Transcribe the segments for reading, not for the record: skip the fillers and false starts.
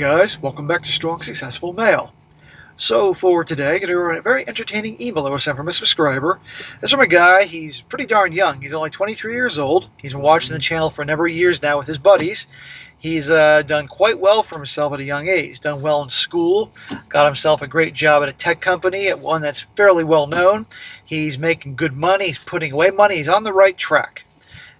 guys, welcome back to Strong Successful Male. So for today, I'm going to do a very entertaining email I was sent from a subscriber. It's from a guy, he's pretty darn young. He's only 23 years old. He's been watching the channel for a number of years now with his buddies. He's done quite well for himself at a young age. He's done well in school, got himself a great job at a tech company, at one that's fairly well known. He's making good money, he's putting away money, he's on the right track.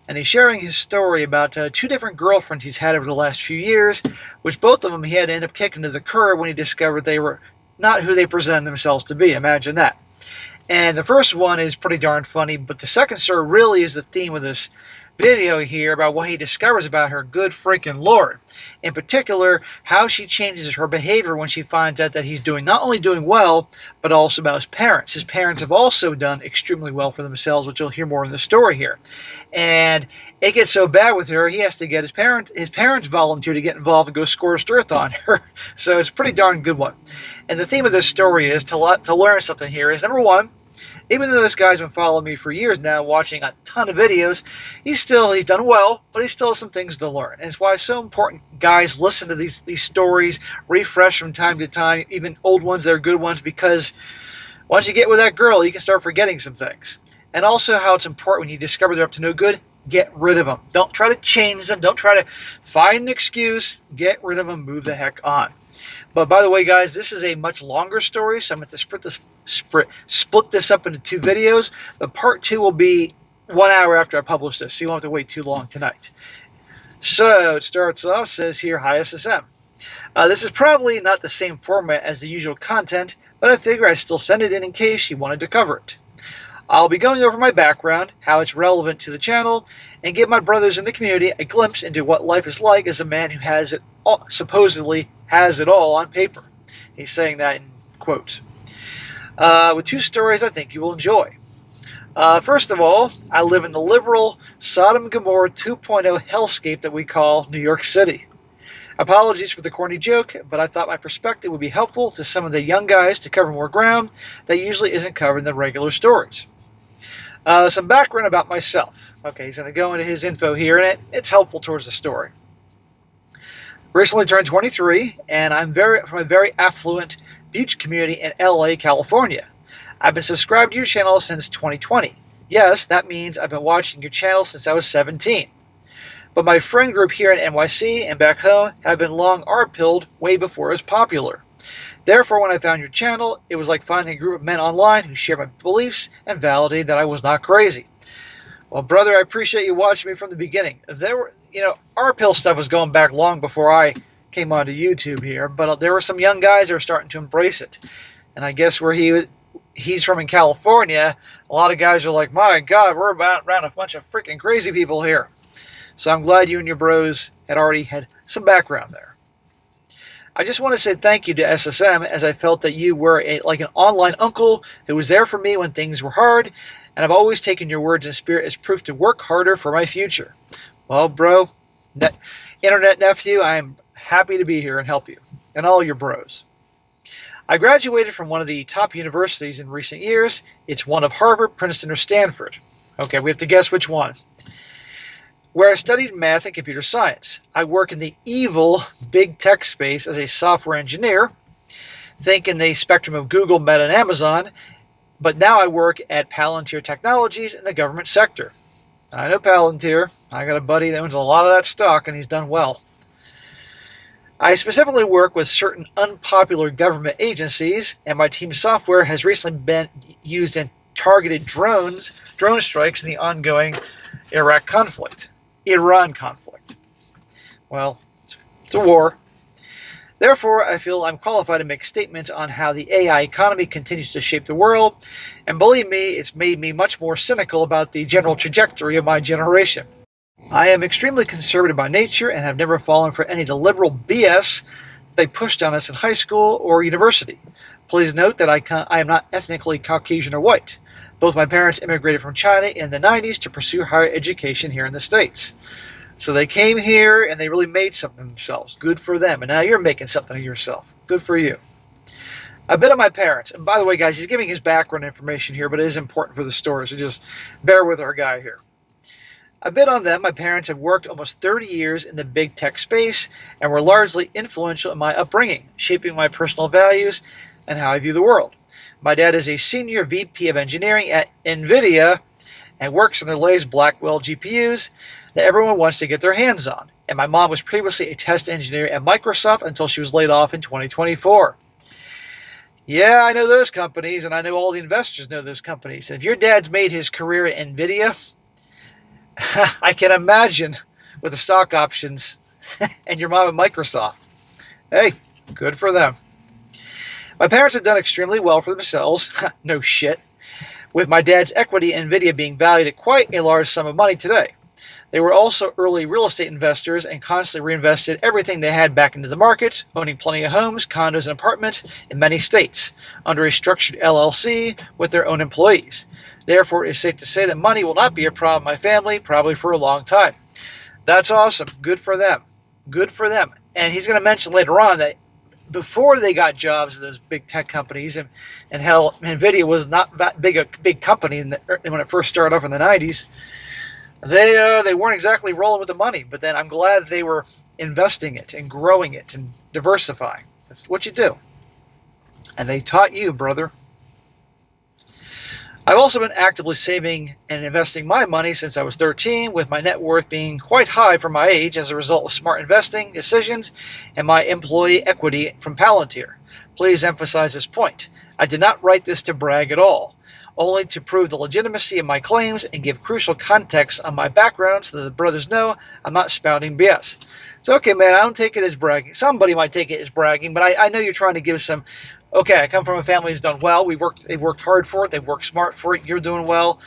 And he's sharing his story about two different girlfriends he's had over the last few years, which both of them he had to end up kicking to the curb when he discovered they were not who they presented themselves to be. Imagine that. And the first one is pretty darn funny, but the second story really is the theme of this video here about what he discovers about her good freaking Lord. In particular, how she changes her behavior when she finds out that he's not only doing well, but also about his parents. His parents have also done extremely well for themselves, which you'll hear more in the story here. And it gets so bad with her, he has to get his parents volunteer to get involved and go scorched earth on her. So it's a pretty darn good one. And the theme of this story is to learn something here is, number one, even though this guy's been following me for years now, watching a ton of videos, he's done well, but he still has some things to learn. And it's why it's so important guys listen to these stories, refresh from time to time, even old ones that are good ones, because once you get with that girl, you can start forgetting some things. And also how it's important when you discover they're up to no good, get rid of them. Don't try to change them. Don't try to find an excuse. Get rid of them. Move the heck on. But by the way, guys, this is a much longer story, so I'm going to split this up into two videos. But part two will be 1 hour after I publish this, so you won't have to wait too long tonight. So it starts off, says here, hi SSM. This is probably not the same format as the usual content, but I figure I'd still send it in case you wanted to cover it. I'll be going over my background, how it's relevant to the channel, and give my brothers in the community a glimpse into what life is like as a man who has it all, supposedly has it all on paper. He's saying that in quotes. With two stories I think you will enjoy. First of all, I live in the liberal Sodom and Gomorrah 2.0 hellscape that we call New York City. Apologies for the corny joke, but I thought my perspective would be helpful to some of the young guys to cover more ground that usually isn't covered in the regular stories. Some background about myself. Okay, he's going to go into his info here, and it's helpful towards the story. Recently turned 23, and I'm from a very affluent beach community in LA, California. I've been subscribed to your channel since 2020. Yes, that means I've been watching your channel since I was 17. But my friend group here in NYC and back home have been long R-pilled way before it was popular. Therefore, when I found your channel, it was like finding a group of men online who share my beliefs and validated that I was not crazy. Well, brother, I appreciate you watching me from the beginning. R-pill stuff was going back long before I came onto YouTube here, but there were some young guys that were starting to embrace it. And I guess where he's from in California, a lot of guys are like, my God, we're around a bunch of freaking crazy people here. So I'm glad you and your bros had already had some background there. I just want to say thank you to SSM, as I felt that you were like an online uncle who was there for me when things were hard, and I've always taken your words and spirit as proof to work harder for my future. Well, bro, internet nephew, I'm happy to be here and help you, and all your bros. I graduated from one of the top universities in recent years. It's one of Harvard, Princeton, or Stanford. Okay, we have to guess which one. Where I studied math and computer science. I work in the evil big tech space as a software engineer. Think in the spectrum of Google, Meta, and Amazon. But now I work at Palantir Technologies in the government sector. I know Palantir. I got a buddy that owns a lot of that stock, and he's done well. I specifically work with certain unpopular government agencies, and my team's software has recently been used in targeted drone strikes in the ongoing Iran conflict. Well, it's a war. Therefore, I feel I'm qualified to make statements on how the AI economy continues to shape the world, and believe me, it's made me much more cynical about the general trajectory of my generation. I am extremely conservative by nature and have never fallen for any of the liberal BS they pushed on us in high school or university. Please note that I am not ethnically Caucasian or white. Both my parents immigrated from China in the 90s to pursue higher education here in the States. So they came here and they really made something of themselves. Good for them. And now you're making something of yourself. Good for you. A bit of my parents. And by the way, guys, he's giving his background information here, but it is important for the story, so just bear with our guy here. A bit on them, my parents have worked almost 30 years in the big tech space and were largely influential in my upbringing, shaping my personal values and how I view the world. My dad is a senior VP of engineering at NVIDIA and works on the latest Blackwell GPUs that everyone wants to get their hands on. And my mom was previously a test engineer at Microsoft until she was laid off in 2024. Yeah, I know those companies, and I know all the investors know those companies. And if your dad's made his career at NVIDIA, I can imagine with the stock options and your mom at Microsoft. Hey, good for them. My parents have done extremely well for themselves. No shit. With my dad's equity in NVIDIA being valued at quite a large sum of money today. They were also early real estate investors and constantly reinvested everything they had back into the markets, owning plenty of homes, condos, and apartments in many states, under a structured LLC with their own employees. Therefore, it is safe to say that money will not be a problem in my family, probably for a long time. That's awesome. Good for them. Good for them. And he's going to mention later on that before they got jobs in those big tech companies, and hell, NVIDIA was not that big company when it first started off in the 90s, they weren't exactly rolling with the money. But then I'm glad they were investing it and growing it and diversifying. That's what you do. And they taught you, brother. I've also been actively saving and investing my money since I was 13, with my net worth being quite high for my age as a result of smart investing decisions and my employee equity from Palantir. Please emphasize this point. I did not write this to brag at all, only to prove the legitimacy of my claims and give crucial context on my background so that the brothers know I'm not spouting BS. So, okay, man, I don't take it as bragging. Somebody might take it as bragging, but I know you're trying to give some... Okay, I come from a family that's done well. They worked hard for it. They worked smart for it. You're doing well.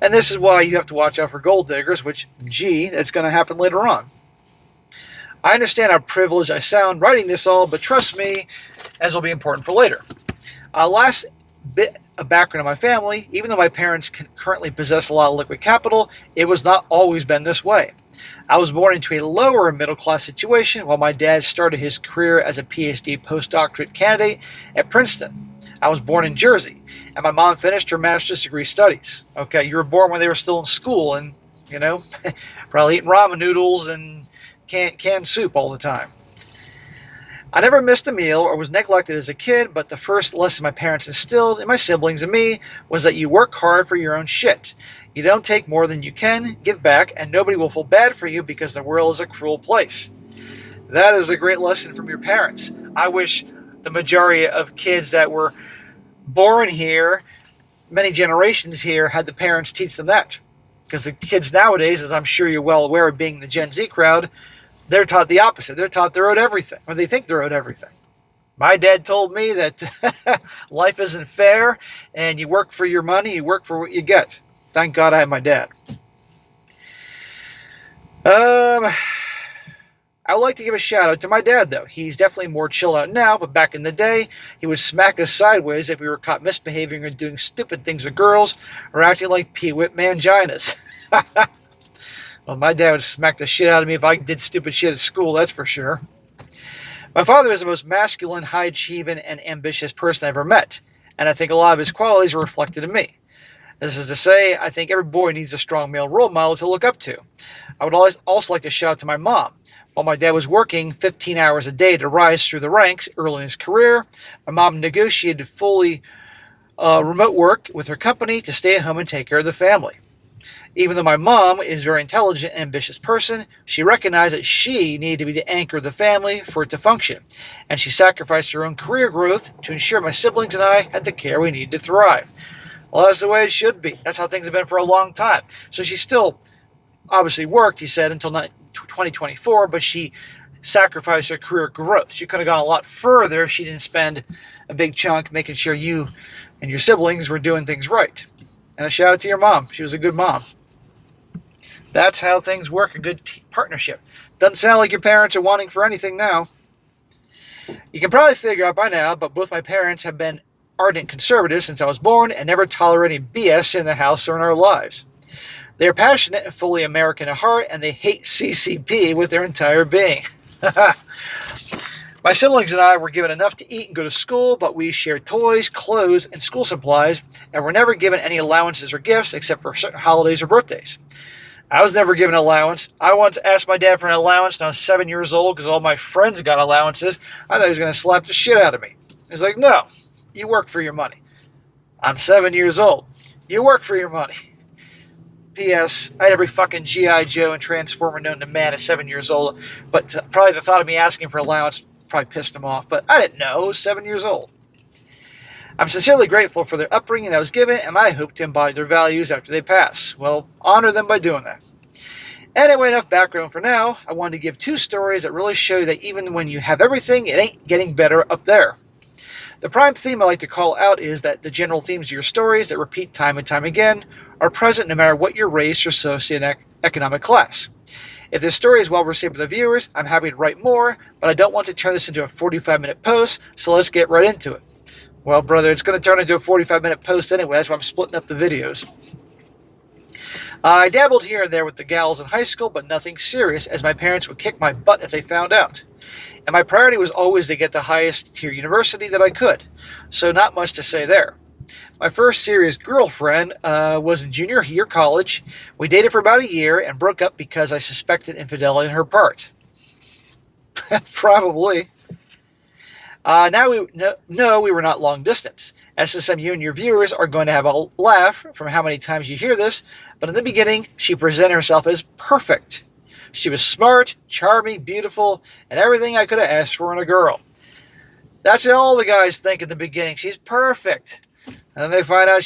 And this is why you have to watch out for gold diggers, which, gee, that's going to happen later on. I understand how privileged I sound writing this all, but trust me, as will be important for later. Last bit of background on my family, even though my parents currently possess a lot of liquid capital, it was not always been this way. I was born into a lower middle-class situation while my dad started his career as a PhD postdoctorate candidate at Princeton. I was born in Jersey, and my mom finished her master's degree studies. Okay, you were born when they were still in school and, probably eating ramen noodles and canned soup all the time. I never missed a meal or was neglected as a kid, but the first lesson my parents instilled in my siblings and me was that you work hard for your own shit. You don't take more than you can, give back, and nobody will feel bad for you because the world is a cruel place. That is a great lesson from your parents. I wish the majority of kids that were born here, many generations here, had the parents teach them that. Because the kids nowadays, as I'm sure you're well aware of being the Gen Z crowd, they're taught the opposite. They're taught they're owed everything, or they think they're owed everything. My dad told me that life isn't fair, and you work for your money, you work for what you get. Thank God I have my dad. I would like to give a shout out to my dad, though. He's definitely more chilled out now, but back in the day, he would smack us sideways if we were caught misbehaving or doing stupid things with girls or acting like Pee-wit manginas. Well, my dad would smack the shit out of me if I did stupid shit at school, that's for sure. My father is the most masculine, high-achieving, and ambitious person I ever met, and I think a lot of his qualities are reflected in me. This is to say, I think every boy needs a strong male role model to look up to. I would also like to shout out to my mom. While my dad was working 15 hours a day to rise through the ranks early in his career, my mom negotiated fully remote work with her company to stay at home and take care of the family. Even though my mom is a very intelligent and ambitious person, she recognized that she needed to be the anchor of the family for it to function, and she sacrificed her own career growth to ensure my siblings and I had the care we needed to thrive. Well, that's the way it should be. That's how things have been for a long time. So she still obviously worked, he said, until 2024, but she sacrificed her career growth. She could have gone a lot further if she didn't spend a big chunk making sure you and your siblings were doing things right. And a shout out to your mom. She was a good mom. That's how things work, a good partnership. Doesn't sound like your parents are wanting for anything now. You can probably figure out by now, but both my parents have been ardent conservatives since I was born and never tolerated BS in the house or in our lives. They are passionate and fully American at heart, and they hate CCP with their entire being. My siblings and I were given enough to eat and go to school, but we shared toys, clothes, and school supplies, and were never given any allowances or gifts except for certain holidays or birthdays. I was never given an allowance. I wanted to ask my dad for an allowance when I was 7 years old because all my friends got allowances. I thought he was going to slap the shit out of me. He's like, no, you work for your money. I'm 7 years old. You work for your money. P.S. I had every fucking G.I. Joe and Transformer known to man at 7 years old, but probably the thought of me asking for allowance probably pissed him off, but I didn't know. I was 7 years old. I'm sincerely grateful for their upbringing that was given, and I hope to embody their values after they pass. Well, honor them by doing that. Anyway, enough background for now. I wanted to give 2 stories that really show that even when you have everything, it ain't getting better up there. The prime theme I like to call out is that the general themes of your stories that repeat time and time again are present no matter what your race or socioeconomic class. If this story is well received by the viewers, I'm happy to write more, but I don't want to turn this into a 45-minute post, so let's get right into it. Well, brother, it's going to turn into a 45-minute post anyway. That's why I'm splitting up the videos. I dabbled here and there with the gals in high school, but nothing serious, as my parents would kick my butt if they found out. And my priority was always to get the highest tier university that I could. So not much to say there. My first serious girlfriend was in junior year college. We dated for about a year and broke up because I suspected infidelity on her part. Probably. Now we were not long distance. SSM, you and your viewers are going to have a laugh from how many times you hear this, but in the beginning, she presented herself as perfect. She was smart, charming, beautiful, and everything I could have asked for in a girl. That's what all the guys think in the beginning. She's perfect. And then they find out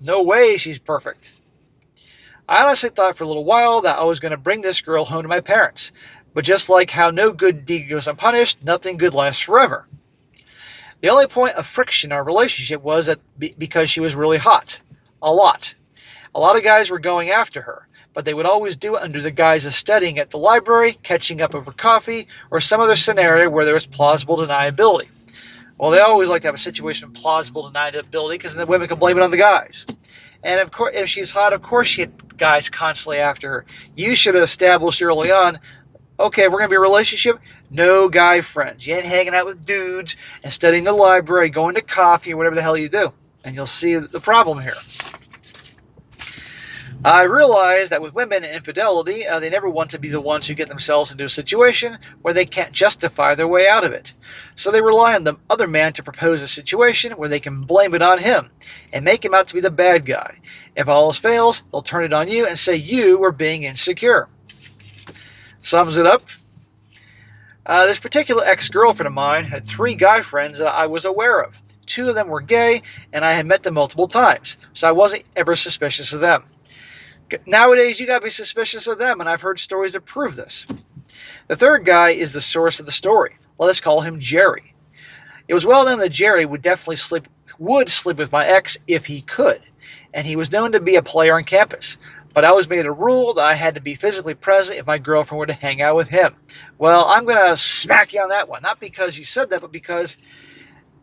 no way she's perfect. I honestly thought for a little while that I was going to bring this girl home to my parents. But just like how no good deed goes unpunished, nothing good lasts forever. The only point of friction in our relationship was that because she was really hot. A lot. A lot of guys were going after her, but they would always do it under the guise of studying at the library, catching up over coffee, or some other scenario where there was plausible deniability. Well, they always like to have a situation of plausible deniability because then the women can blame it on the guys. And of course, if she's hot, of course she had guys constantly after her. You should have established early on, okay, if we're going to be a relationship, no guy friends. You ain't hanging out with dudes and studying the library, going to coffee, or whatever the hell you do. And you'll see the problem here. I realize that with women and infidelity, they never want to be the ones who get themselves into a situation where they can't justify their way out of it. So they rely on the other man to propose a situation where they can blame it on him and make him out to be the bad guy. If all else fails, they'll turn it on you and say you were being insecure. Sums it up. This particular ex-girlfriend of mine had 3 guy friends that I was aware of. 2 of them were gay, and I had met them multiple times, so I wasn't ever suspicious of them. Nowadays, you gotta be suspicious of them, and I've heard stories that prove this. The 3rd guy is the source of the story. Let us call him Jerry. It was well known that Jerry would definitely sleep with my ex if he could, and he was known to be a player on campus. But I always made a rule that I had to be physically present if my girlfriend were to hang out with him. Well, I'm going to smack you on that one. Not because you said that, but because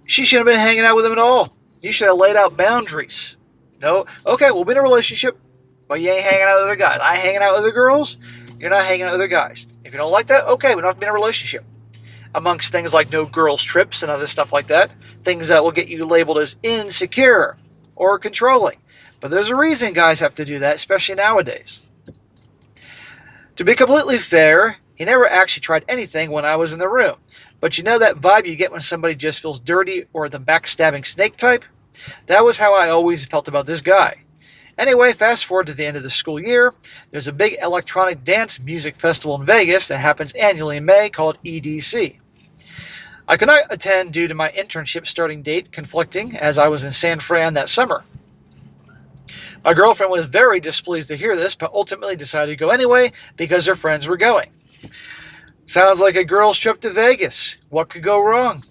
she shouldn't have been hanging out with him at all. You should have laid out boundaries. No, okay, we'll be in a relationship, but you ain't hanging out with other guys. I ain't hanging out with other girls. You're not hanging out with other guys. If you don't like that, okay, we don't have to be in a relationship. Amongst things like no girls trips and other stuff like that. Things that will get you labeled as insecure or controlling. But there's a reason guys have to do that, especially nowadays. To be completely fair, he never actually tried anything when I was in the room. But you know that vibe you get when somebody just feels dirty or the backstabbing snake type? That was how I always felt about this guy. Anyway, fast forward to the end of the school year. There's a big electronic dance music festival in Vegas that happens annually in May called EDC. I could not attend due to my internship starting date conflicting as I was in San Fran that summer. My girlfriend was very displeased to hear this, but ultimately decided to go anyway because her friends were going. Sounds like a girl's trip to Vegas. What could go wrong?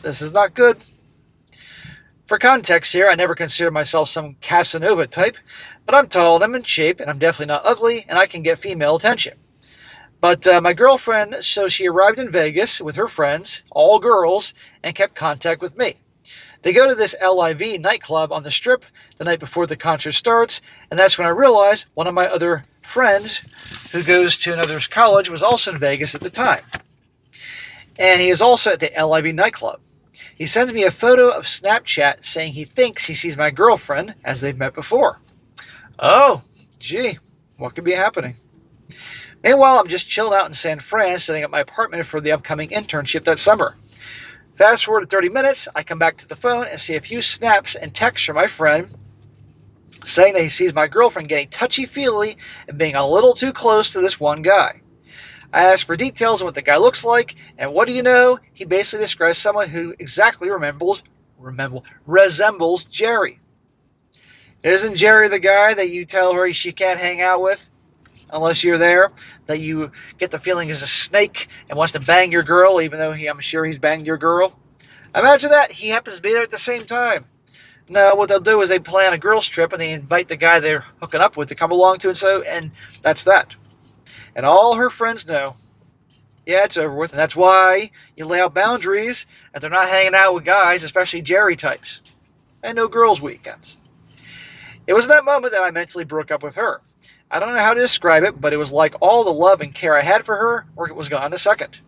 This is not good. For context here, I never considered myself some Casanova type, but I'm tall and I'm in shape and I'm definitely not ugly and I can get female attention. But my girlfriend, so she arrived in Vegas with her friends, all girls, and kept contact with me. They go to this LIV nightclub on the Strip the night before the concert starts, and that's when I realized one of my other friends who goes to another college was also in Vegas at the time. And he is also at the LIV nightclub. He sends me a photo of Snapchat saying he thinks he sees my girlfriend as they've met before. Oh, Gee, what could be happening? Meanwhile, I'm just chilling out in San Fran, setting up my apartment for the upcoming internship that summer. Fast forward to 30 minutes, I come back to the phone and see a few snaps and texts from my friend saying that he sees my girlfriend getting touchy-feely and being a little too close to this one guy. I ask for details on what the guy looks like, and what do you know? He basically describes someone who exactly resembles Jerry. Isn't Jerry the guy that you tell her she can't hang out with unless you're there? That you get the feeling is a snake and wants to bang your girl, even though I'm sure he's banged your girl? Imagine that. He happens to be there at the same time. No, what they'll do is they plan a girls' trip and they invite the guy they're hooking up with to come along to it, and that's that. And all her friends know. Yeah, it's over with, and that's why you lay out boundaries, and they're not hanging out with guys, especially Jerry types. And no girls' weekends. It was that moment that I mentally broke up with her. I don't know how to describe it, but it was like all the love and care I had for her was gone in a second.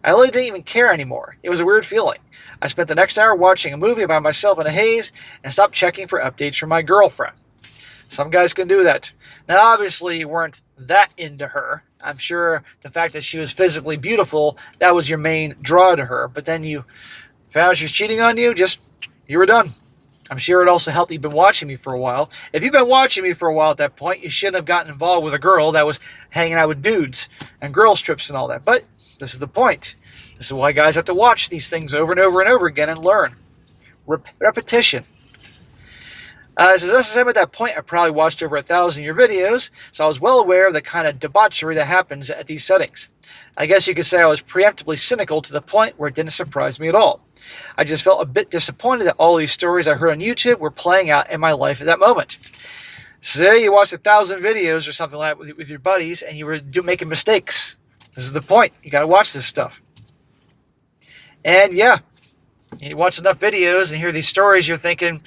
I really didn't even care anymore. It was a weird feeling. I spent the next hour watching a movie by myself in a haze and stopped checking for updates from my girlfriend. Some guys can do that. Now, obviously, you weren't that into her. I'm sure the fact that she was physically beautiful, that was your main draw to her. But then you found she was cheating on you, you were done. I'm sure it also helped you've been watching me for a while. If you've been watching me for a while at that point, you shouldn't have gotten involved with a girl that was hanging out with dudes and girls' trips and all that. But this is the point. This is why guys have to watch these things over and over and over again and learn. Repetition. As SSM at that point, I probably watched over 1,000 of your videos, so I was well aware of the kind of debauchery that happens at these settings. I guess you could say I was preemptively cynical to the point where it didn't surprise me at all. I just felt a bit disappointed that all these stories I heard on YouTube were playing out in my life at that moment. Say you watched 1,000 videos or something like that with your buddies and you were making mistakes. This is the point. You got to watch this stuff. And yeah, you watch enough videos and hear these stories, you're thinking,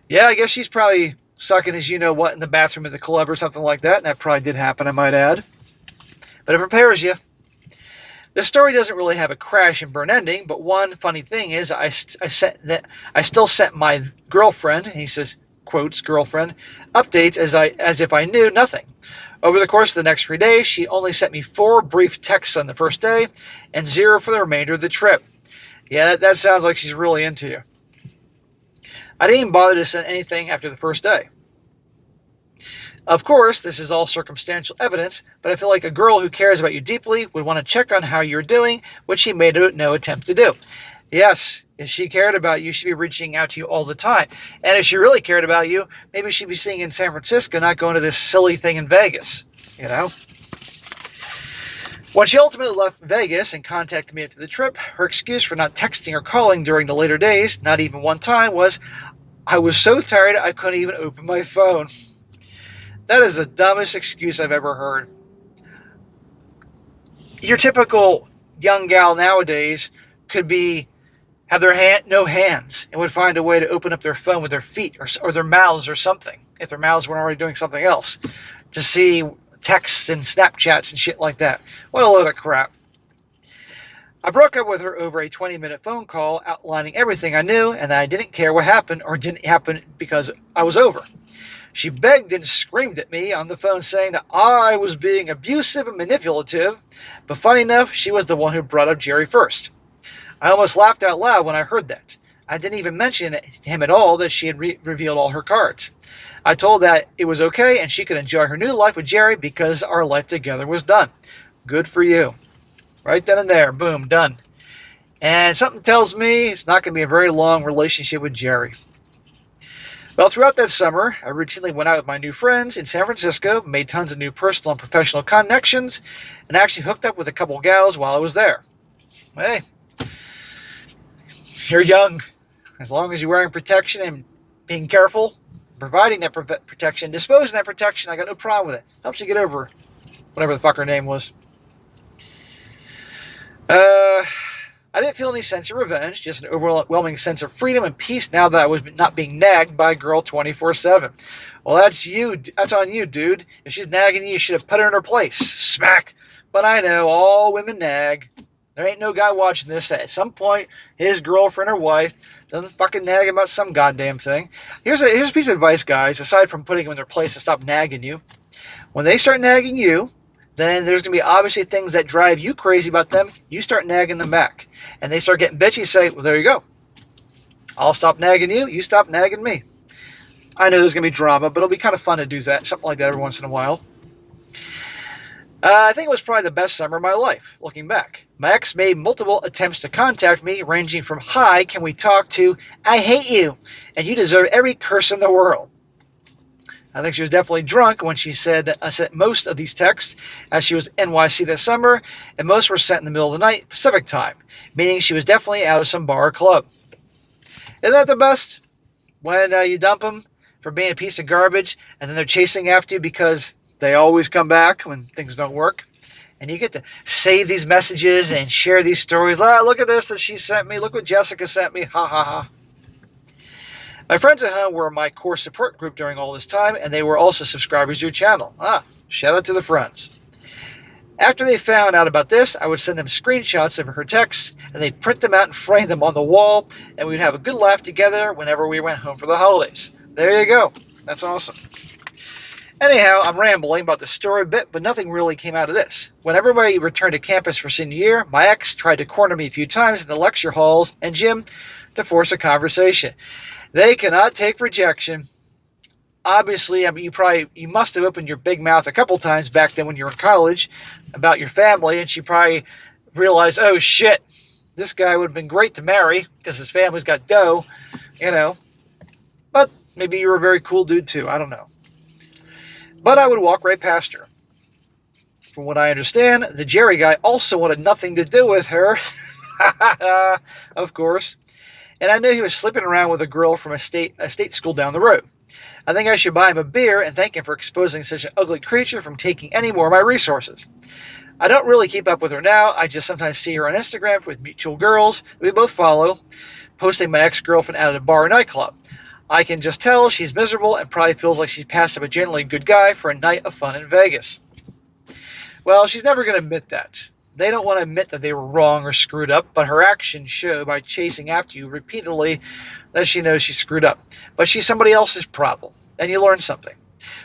yeah, I guess she's probably sucking as you know what in the bathroom at the club or something like that. And that probably did happen, I might add. But it prepares you. The story doesn't really have a crash and burn ending, but one funny thing is I still sent my girlfriend, and he says, quotes, girlfriend, updates as if I knew nothing. Over the course of the next 3 days, she only sent me 4 brief texts on the first day and 0 for the remainder of the trip. Yeah, that sounds like she's really into you. I didn't even bother to send anything after the first day. Of course, this is all circumstantial evidence, but I feel like a girl who cares about you deeply would want to check on how you're doing, which she made no attempt to do. Yes, if she cared about you, she'd be reaching out to you all the time. And if she really cared about you, maybe she'd be seeing you in San Francisco, not going to this silly thing in Vegas, you know? When she ultimately left Vegas and contacted me after the trip, her excuse for not texting or calling during the later days, not even one time, was, I was so tired I couldn't even open my phone. That is the dumbest excuse I've ever heard. Your typical young gal nowadays could have no hands and would find a way to open up their phone with their feet or their mouths or something, if their mouths weren't already doing something else, to see texts and Snapchats and shit like that. What a load of crap. I broke up with her over a 20-minute phone call outlining everything I knew and that I didn't care what happened or didn't happen because I was over. She begged and screamed at me on the phone saying that I was being abusive and manipulative, but funny enough, she was the one who brought up Jerry first. I almost laughed out loud when I heard that. I didn't even mention to him at all that she had revealed all her cards. I told that it was okay and she could enjoy her new life with Jerry because our life together was done. Good for you. Right then and there, boom, done. And something tells me it's not going to be a very long relationship with Jerry. Well, throughout that summer, I routinely went out with my new friends in San Francisco, made tons of new personal and professional connections, and actually hooked up with a couple gals while I was there. Hey, you're young. As long as you're wearing protection and being careful, providing that protection, disposing that protection, I got no problem with it. Helps you get over whatever the fuck her name was. I didn't feel any sense of revenge, just an overwhelming sense of freedom and peace now that I was not being nagged by a girl 24/7. Well, that's you. That's on you, dude. If she's nagging you, you should have put her in her place. Smack. But I know, all women nag. There ain't no guy watching this that at some point his girlfriend or wife doesn't fucking nag about some goddamn thing. Here's a piece of advice, guys, aside from putting them in their place to stop nagging you. When they start nagging you, then there's going to be obviously things that drive you crazy about them. You start nagging them back. And they start getting bitchy. Say, well, there you go. I'll stop nagging you. You stop nagging me. I know there's going to be drama, but it'll be kind of fun to do that. Something like that every once in a while. I think it was probably the best summer of my life, looking back. My ex made multiple attempts to contact me, ranging from, hi, can we talk, to, I hate you, and you deserve every curse in the world. I think she was definitely drunk when she said I sent most of these texts, as she was NYC this summer, and most were sent in the middle of the night, Pacific time, meaning she was definitely out of some bar or club. Isn't that the best? When you dump them for being a piece of garbage, and then they're chasing after you because they always come back when things don't work. And you get to save these messages and share these stories. Ah, look at this that she sent me. Look what Jessica sent me. Ha, ha, ha. My friends at home were my core support group during all this time, and they were also subscribers to your channel. Shout out to the friends. After they found out about this, I would send them screenshots of her texts, and they'd print them out and frame them on the wall, and we'd have a good laugh together whenever we went home for the holidays. There you go. That's awesome. Anyhow, I'm rambling about the story a bit, but nothing really came out of this. When everybody returned to campus for senior year, my ex tried to corner me a few times in the lecture halls and gym to force a conversation. They cannot take rejection. Obviously, I mean, you must have opened your big mouth a couple times back then when you were in college about your family, and she probably realized, oh shit, this guy would have been great to marry because his family's got dough, you know. But maybe you were a very cool dude too, I don't know. But I would walk right past her. From what I understand, the Jerry guy also wanted nothing to do with her. Of course. And I knew he was slipping around with a girl from a state school down the road. I think I should buy him a beer and thank him for exposing such an ugly creature from taking any more of my resources. I don't really keep up with her now. I just sometimes see her on Instagram with mutual girls that we both follow, posting my ex-girlfriend out at a bar or nightclub. I can just tell she's miserable and probably feels like she's passed up a generally good guy for a night of fun in Vegas. Well, she's never going to admit that. They don't want to admit that they were wrong or screwed up, but her actions show by chasing after you repeatedly that she knows she's screwed up. But she's somebody else's problem, and you learn something.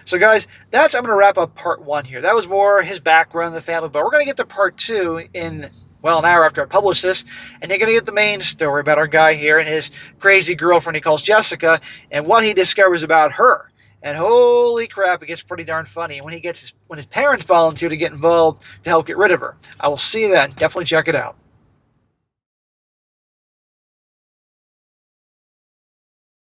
So guys, I'm going to wrap up part 1 here. That was more his background, the family, but we're going to get to part 2 in an hour after I publish this, and you're going to get the main story about our guy here and his crazy girlfriend he calls Jessica, and what he discovers about her. And holy crap, it gets pretty darn funny when his parents volunteer to get involved to help get rid of her. I will see you then. Definitely check it out.